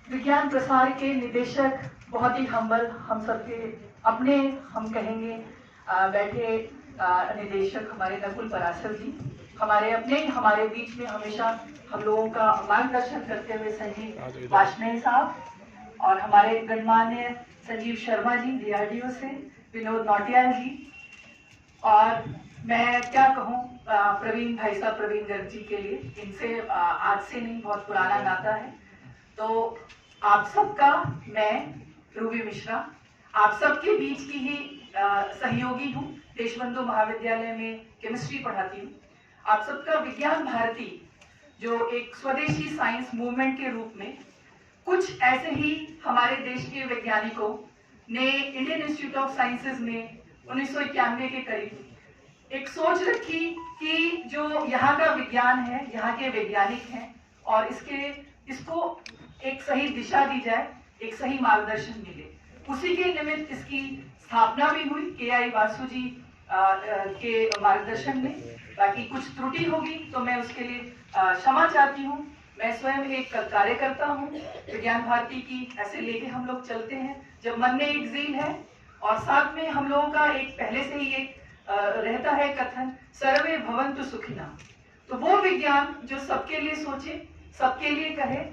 विज्ञान प्रसार के निदेशक बहुत ही हम्बल, हम सबके अपने हम कहेंगे बैठे निदेशक हमारे नकुल पराशर जी, हमारे बीच में हमेशा हम लोगों का मार्गदर्शन करते हुए संजीव वाजपेयी साहब, और हमारे गणमान्य संजीव शर्मा जी डीआरडीओ से, विनोद नौटियाल जी, और मैं क्या कहूँ प्रवीण भाई साहब, प्रवीण गर्ग जी के लिए, इनसे आज से नहीं बहुत पुराना नाता है। तो आप सबका मैं रूबी मिश्रा आप सबके बीच की ही सहयोगी हूँ। देशबंधु महाविद्यालय में केमिस्ट्री पढ़ाती हूँ। आप सबका विज्ञान भारती जो एक स्वदेशी साइंस मूवमेंट के रूप में कुछ ऐसे ही हमारे देश के वैज्ञानिकों ने इंडियन इंस्टीट्यूट ऑफ साइंसेज में 1991 के करीब एक सोच रखी कि जो यहाँ का विज्ञान है, यहाँ के वैज्ञानिक हैं, और इसको एक सही दिशा दी जाए, एक सही मार्गदर्शन मिले। उसी के निमित्त इसकी स्थापना भी हुई के.आई. वासु जी के मार्गदर्शन में। बाकी कुछ त्रुटि होगी तो मैं उसके लिए क्षमा चाहती हूँ। मैं स्वयं एक कार्यकर्ता हूँ विज्ञान भारती की, ऐसे लेके हम लोग चलते हैं जब मन में एक ज़ील है, और साथ में हम लोगों का एक पहले से ही एक रहता है कथन, सर्वे भवन्तु सुखिनः। तो वो विज्ञान जो सबके लिए सोचे, सबके लिए कहे,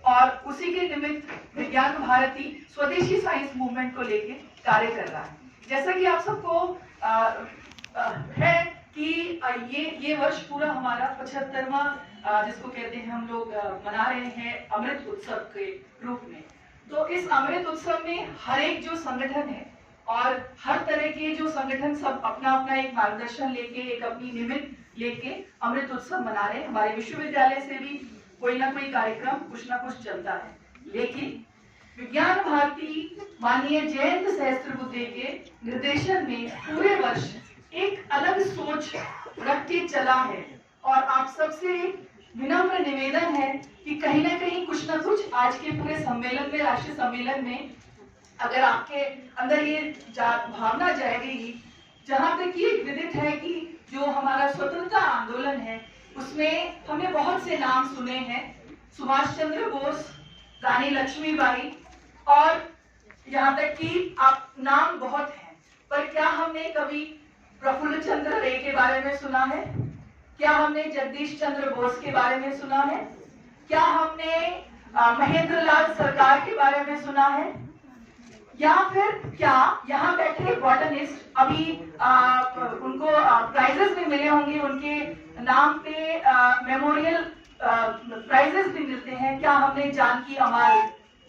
और उसी के निमित्त विज्ञान भारती स्वदेशी साइंस मूवमेंट को लेके कार्य कर रहा है। जैसा कि आप सबको है कि ये वर्ष पूरा हमारा 75वां जिसको कहते हैं हम लोग मना रहे हैं अमृत उत्सव के रूप में। तो इस अमृत उत्सव में हर एक जो संगठन है और हर तरह के जो संगठन सब अपना अपना एक मार्गदर्शन लेके, एक अपनी निमित्त लेके अमृत उत्सव मना रहे हैं। हमारे विश्वविद्यालय से भी कोई ना कोई कार्यक्रम कुछ ना कुछ चलता है, लेकिन विज्ञान भारती माननीय जयंत सहस्त्रबुद्धे के निर्देशन में पूरे वर्ष एक अलग सोच रख के चला है। और आप सबसे विनम्र निवेदन है कि कहीं ना कहीं कुछ ना कुछ आज के पूरे सम्मेलन में, राष्ट्रीय सम्मेलन में, अगर आपके अंदर ये भावना जाएगी, जहां तक ये विदित है कि जो हमारा स्वतंत्रता आंदोलन है उसमें हमने बहुत से नाम सुने हैं, सुभाष चंद्र बोस, रानी लक्ष्मीबाई, और यहाँ तक कि आप नाम बहुत हैं, पर क्या हमने कभी प्रफुल्ल चंद्र रे के बारे में सुना है? क्या हमने जगदीश चंद्र बोस के बारे में सुना है? क्या हमने महेंद्र लाल सरकार के बारे में सुना है? या फिर क्या यहाँ बैठे बॉटनिस्ट अभी उनको प्राइजेस भी मिले होंगे, उनके नाम पे मेमोरियल प्राइजेस भी मिलते हैं? क्या हमने जानकी अमाल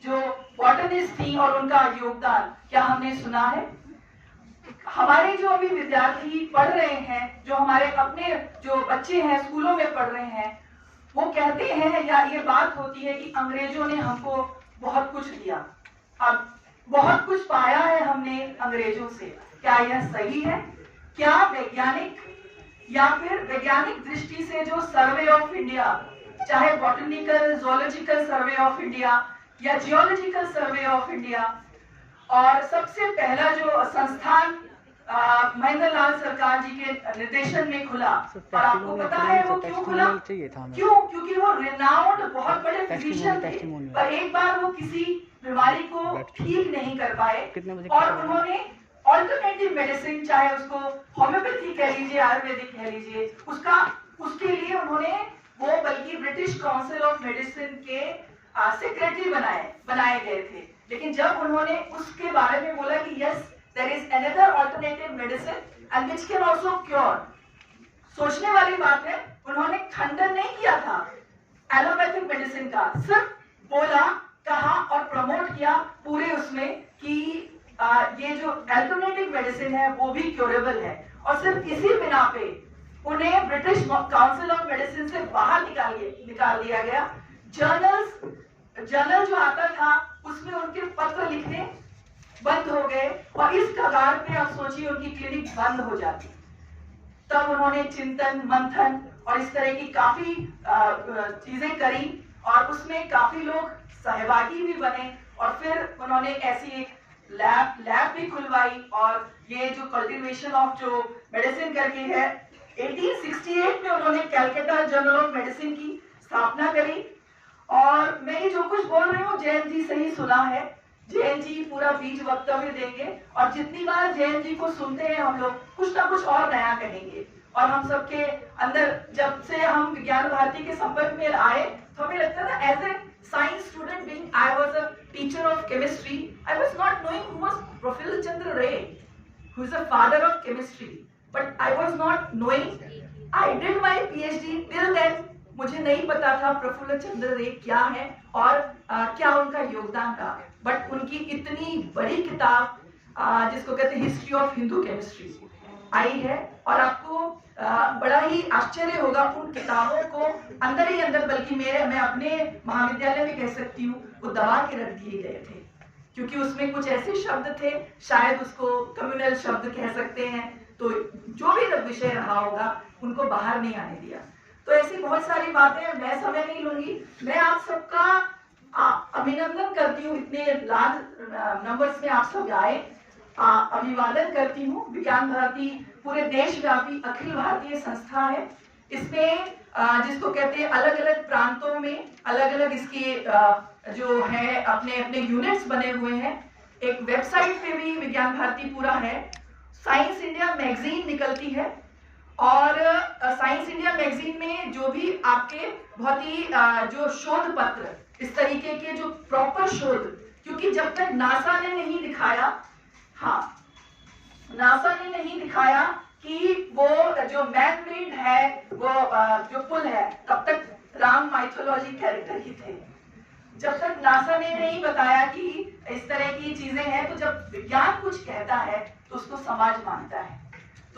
जो बॉटनिस्ट थी और उनका योगदान क्या हमने सुना है? हमारे जो अभी विद्यार्थी पढ़ रहे हैं, जो हमारे अपने जो बच्चे हैं स्कूलों में पढ़ रहे हैं, वो कहते हैं या ये बात होती है कि अंग्रेजों ने हमको बहुत कुछ दिया, अब बहुत कुछ पाया है हमने अंग्रेजों से। क्या यह सही है? क्या वैज्ञानिक या फिर वैज्ञानिक दृष्टि से जो सर्वे ऑफ इंडिया, चाहे botanical zoological survey of India या जियोलॉजिकल सर्वे ऑफ इंडिया, और सबसे पहला जो संस्थान महेंद्र लाल सरकार जी के निर्देशन में खुला, और आपको पता है वो क्यों खुला? क्यों? क्योंकि वो रिनाउंड बहुत बड़े फिजिशियन थे, पर एक बार वो किसी बीमारी को ठीक नहीं कर पाए, और उन्होंने ऑल्टरनेटिव मेडिसिन, चाहे उसको होम्योपैथी कह लीजिए, आयुर्वेदिक कह लीजिए, उसके लिए उन्होंने वो बल्कि ब्रिटिश काउंसिल ऑफ मेडिसिन के सेक्रेटरी बनाए गए थे। लेकिन जब उन्होंने उसके बारे में बोला कि yes there is another alternative medicine and which can also cure, सोचने वाली बात है, उन्होंने खंडन नहीं किया था एलोपैथिक मेडिसिन का, सिर्फ बोला, कहा और प्रमोट किया पूरे उसमें कि ये जो अल्टरनेटिव मेडिसिन है वो भी क्योरेबल है। और सिर्फ इसी बिना पे उन्हें ब्रिटिश काउंसिल ऑफ मेडिसिन से बाहर निकाल दिया गया। जर्नल जो आता था उसमें उनके पत्र लिखने बंद हो गए, और इस कगार पे आप सोचिए उनकी क्लिनिक बंद हो जाती। तब उन्होंने चिंतन मंथन और इस तरह की काफी चीजें करी, और उसमें काफी लोग सहभागी भी बने, और फिर उन्होंने ऐसी एक लैब भी खुलवाई, और ये जो कल्टीवेशन ऑफ जो मेडिसिन करके है 1868 में उन्होंने कैलकाटा जर्नल ऑफ मेडिसिन की स्थापना करी। और मैं ये जो कुछ बोल रही हूँ जयंत जी से ही सुना है। जयंत जी पूरा बीज वक्तव्य देंगे और जितनी बार जयंत जी को सुनते हैं हम लोग कुछ ना कुछ और नया कहेंगे। और हम सबके अंदर जब से हम विज्ञान भारती के संपर्क में आए तो हमें लगता था as a science student being I was a teacher of chemistry, I was not knowing who was professor Chandra Ray, who is a father of chemistry, but I was not knowing. I did my PhD till then मुझे नहीं पता था प्रफुल्ल चंद्र रे क्या है और क्या उनका योगदान था। बट उनकी इतनी बड़ी किताब जिसको कहते हैं history of Hindu chemistry I है और आपको बड़ा ही आश्चर्य होगा उन किताबों को अंदर ही अंदर, बल्कि मैं अपने महाविद्यालय में कह सकती हूँ वो दबा के रख दिए गए थे, क्योंकि उसमें कुछ ऐसे शब्द थे, शायद उसको कम्युनल शब्द कह सकते हैं, तो जो भी विषय रहा होगा उनको बाहर नहीं आने दिया। तो ऐसी बहुत सारी बातें, मैं समय नहीं लूंगी। मैं आप सबका अभिनंदन करती हूँ, इतने लार्ज नंबर्स में आप सब आए, अभिवादन करती हूँ। विज्ञान भारती पूरे देशव्यापी अखिल भारतीय संस्था है। इसमें जिसको कहते हैं अलग अलग प्रांतों में अलग अलग इसके जो है अपने अपने यूनिट्स बने हुए हैं। एक वेबसाइट पे भी विज्ञान भारती पूरा है। साइंस इंडिया मैगजीन निकलती है और साइंस इंडिया मैगजीन में जो भी आपके बहुत ही जो शोध पत्र, इस तरीके के जो प्रॉपर शोध, क्योंकि जब तक नासा ने नहीं दिखाया, नासा ने नहीं दिखाया कि वो जो मैन मेड है वो जो पुल है, तब तक राम माइथोलॉजी कैरेक्टर ही थे। जब तक नासा ने नहीं बताया कि इस तरह की चीजें हैं, तो जब विज्ञान कुछ कहता है तो उसको समाज मानता है।